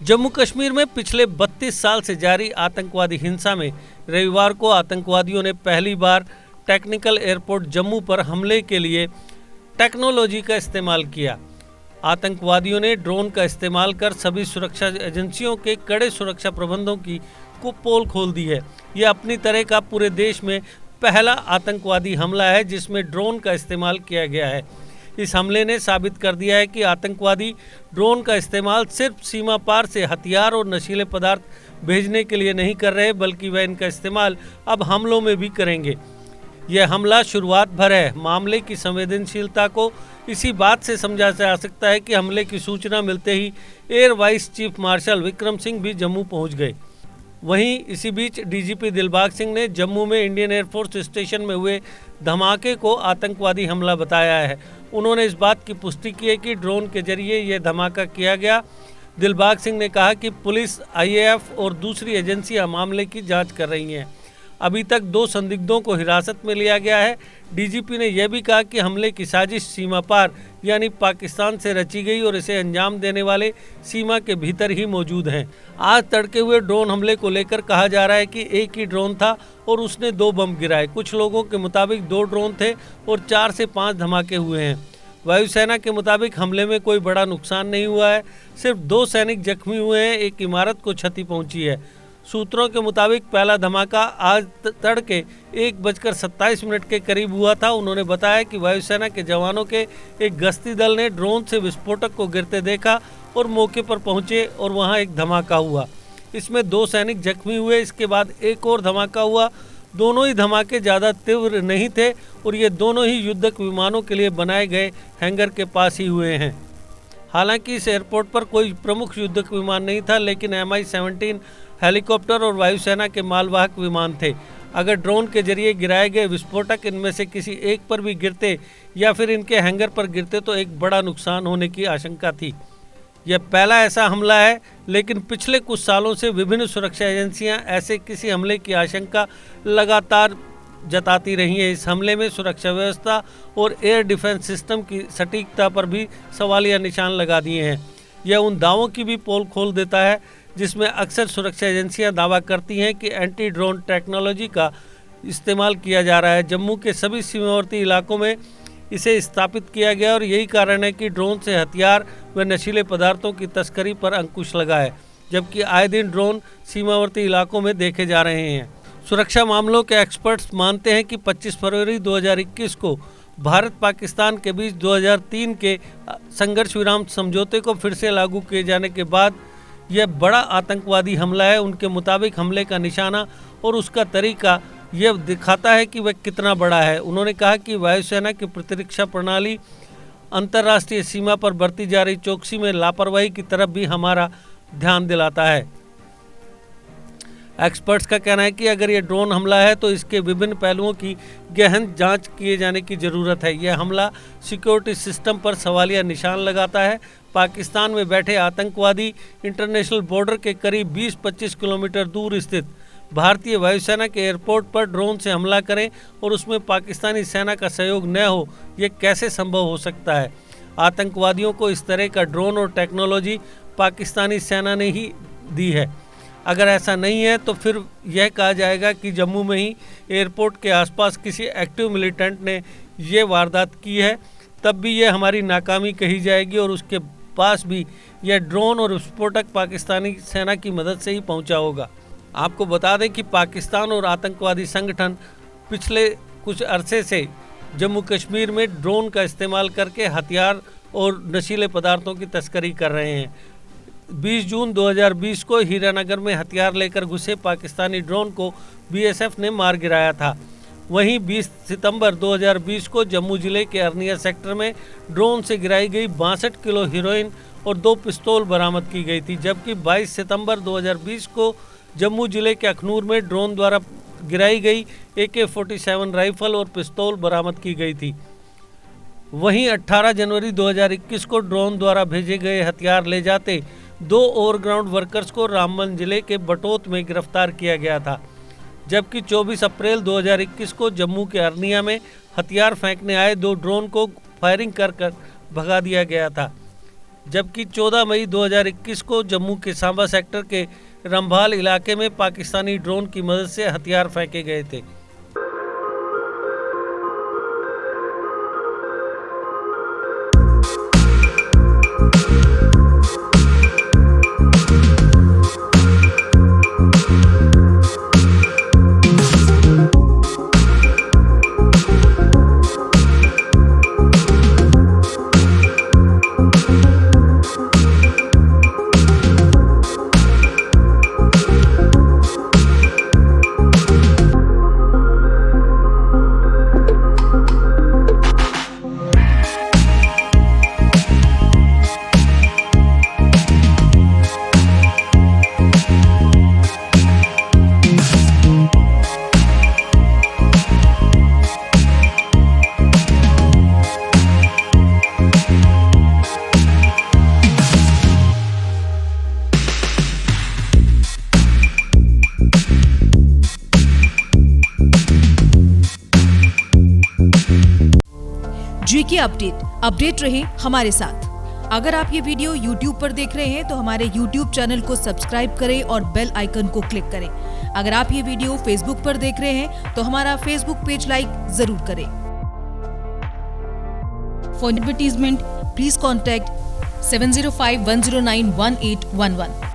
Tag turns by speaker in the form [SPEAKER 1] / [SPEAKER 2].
[SPEAKER 1] जम्मू कश्मीर में पिछले 32 साल से जारी आतंकवादी हिंसा में रविवार को आतंकवादियों ने पहली बार टेक्निकल एयरपोर्ट जम्मू पर हमले के लिए टेक्नोलॉजी का इस्तेमाल किया। आतंकवादियों ने ड्रोन का इस्तेमाल कर सभी सुरक्षा एजेंसियों के कड़े सुरक्षा प्रबंधों की पोल खोल दी है। यह अपनी तरह का पूरे देश में पहला आतंकवादी हमला है जिसमें ड्रोन का इस्तेमाल किया गया है। इस हमले ने साबित कर दिया है कि आतंकवादी ड्रोन का इस्तेमाल सिर्फ सीमा पार से हथियार और नशीले पदार्थ भेजने के लिए नहीं कर रहे, बल्कि वह इनका इस्तेमाल अब हमलों में भी करेंगे। यह हमला शुरुआत भर है। मामले की संवेदनशीलता को इसी बात से समझा जा सकता है कि हमले की सूचना मिलते ही air vice chief marshal Vikram Singh भी जम्मू पहुंच गए। वहीं इसी बीच डीजीपी दिलबाग सिंह ने जम्मू में इंडियन एयरफोर्स स्टेशन में हुए धमाके को आतंकवादी हमला बताया है। उन्होंने इस बात की पुष्टि की है कि ड्रोन के जरिए यह धमाका किया गया। दिलबाग सिंह ने कहा कि पुलिस, आईएएफ और दूसरी एजेंसियां मामले की जांच कर रही हैं। अभी तक 2 संदिग्धों को हिरासत में लिया गया है। डीजीपी ने यह भी कहा कि हमले की साजिश सीमा पार यानी पाकिस्तान से रची गई और इसे अंजाम देने वाले सीमा के भीतर ही मौजूद हैं। आज तड़के हुए ड्रोन हमले को लेकर कहा जा रहा है कि एक ही ड्रोन था और उसने 2 बम गिराए। कुछ लोगों के मुताबिक 2 ड्रोन थे और 4 से 5 धमाके हुए हैं। वायुसेना के मुताबिक हमले में कोई बड़ा नुकसान नहीं हुआ है, सिर्फ 2 सैनिक जख्मी हुए हैं। एक इमारत को क्षति पहुंची है। सूत्रों के मुताबिक पहला धमाका आज तड़के 1:27 के करीब हुआ था। उन्होंने बताया कि वायुसेना के जवानों के एक गश्ती दल ने ड्रोन से विस्फोटक को गिरते देखा और मौके पर पहुंचे और वहां एक धमाका हुआ। इसमें 2 सैनिक जख्मी हुए। इसके बाद एक और धमाका हुआ। दोनों ही धमाके ज़्यादा तीव्र नहीं थे और ये दोनों ही युद्धक विमानों के लिए बनाए गए हैंगर के पास ही हुए हैं। हालांकि इस एयरपोर्ट पर कोई प्रमुख युद्धक विमान नहीं था, लेकिन MI-17 हेलीकॉप्टर और वायुसेना के मालवाहक विमान थे। अगर ड्रोन के जरिए गिराए गए विस्फोटक इनमें से किसी एक पर भी गिरते या फिर इनके हैंगर पर गिरते तो एक बड़ा नुकसान होने की आशंका थी। यह पहला ऐसा हमला है, लेकिन पिछले कुछ सालों से विभिन्न सुरक्षा एजेंसियां ऐसे किसी हमले की आशंका लगातार जताती रही है। इस हमले में सुरक्षा व्यवस्था और एयर डिफेंस सिस्टम की सटीकता पर भी सवालिया निशान लगा दिए हैं। यह उन दावों की भी पोल खोल देता है जिसमें अक्सर सुरक्षा एजेंसियां दावा करती हैं कि एंटी ड्रोन टेक्नोलॉजी का इस्तेमाल किया जा रहा है। जम्मू के सभी सीमावर्ती इलाकों में इसे स्थापित किया गया और यही कारण है कि ड्रोन से हथियार व नशीले पदार्थों की तस्करी पर अंकुश लगा है, जबकि आए दिन ड्रोन सीमावर्ती इलाकों में देखे जा रहे हैं। सुरक्षा मामलों के एक्सपर्ट्स मानते हैं कि 25 फरवरी 2021 को भारत पाकिस्तान के बीच 2003 के संघर्ष विराम समझौते को फिर से लागू किए जाने के बाद यह बड़ा आतंकवादी हमला है। उनके मुताबिक हमले का निशाना और उसका तरीका यह दिखाता है कि वह कितना बड़ा है। उन्होंने कहा कि वायुसेना की प्रतिरक्षा प्रणाली अंतर्राष्ट्रीय सीमा पर बरती जा रही चौकसी में लापरवाही की तरफ भी हमारा ध्यान दिलाता है। एक्सपर्ट्स का कहना है कि अगर ये ड्रोन हमला है तो इसके विभिन्न पहलुओं की गहन जांच किए जाने की ज़रूरत है। यह हमला सिक्योरिटी सिस्टम पर सवालिया निशान लगाता है। पाकिस्तान में बैठे आतंकवादी इंटरनेशनल बॉर्डर के करीब 20-25 किलोमीटर दूर स्थित भारतीय वायुसेना के एयरपोर्ट पर ड्रोन से हमला करें और उसमें पाकिस्तानी सेना का सहयोग न हो, यह कैसे संभव हो सकता है? आतंकवादियों को इस तरह का ड्रोन और टेक्नोलॉजी पाकिस्तानी सेना ने ही दी है। अगर ऐसा नहीं है तो फिर यह कहा जाएगा कि जम्मू में ही एयरपोर्ट के आसपास किसी एक्टिव मिलिटेंट ने यह वारदात की है, तब भी यह हमारी नाकामी कही जाएगी और उसके पास भी यह ड्रोन और विस्फोटक पाकिस्तानी सेना की मदद से ही पहुंचा होगा। आपको बता दें कि पाकिस्तान और आतंकवादी संगठन पिछले कुछ अरसे से जम्मू कश्मीर में ड्रोन का इस्तेमाल करके हथियार और नशीले पदार्थों की तस्करी कर रहे हैं। 20 जून 2020 को हीरानगर में हथियार लेकर घुसे पाकिस्तानी ड्रोन को बीएसएफ ने मार गिराया था। वहीं 20 सितंबर 2020 को जम्मू जिले के अरनिया सेक्टर में ड्रोन से गिराई गई 62 किलो हेरोइन और 2 पिस्तौल बरामद की गई थी, जबकि 22 सितंबर 2020 को जम्मू जिले के अखनूर में ड्रोन द्वारा गिराई गई AK-47 राइफल और पिस्तौल बरामद की गई थी। वहीं 18 जनवरी 2021 को ड्रोन द्वारा भेजे गए हथियार ले जाते 2 ओवरग्राउंड वर्कर्स को रामबन जिले के बटोत में गिरफ्तार किया गया था, जबकि 24 अप्रैल 2021 को जम्मू के अरनिया में हथियार फेंकने आए 2 ड्रोन को फायरिंग कर भगा दिया गया था। जबकि 14 मई 2021 को जम्मू के सांबा सेक्टर के रंभाल इलाके में पाकिस्तानी ड्रोन की मदद से हथियार फेंके गए थे।
[SPEAKER 2] जीके अपडेट रहे हमारे साथ। अगर आप ये वीडियो YouTube पर देख रहे हैं तो हमारे YouTube चैनल को सब्सक्राइब करें और बेल आइकन को क्लिक करें। अगर आप ये वीडियो Facebook पर देख रहे हैं तो हमारा Facebook पेज लाइक जरूर करें। For advertisement please contact 705-109-1811।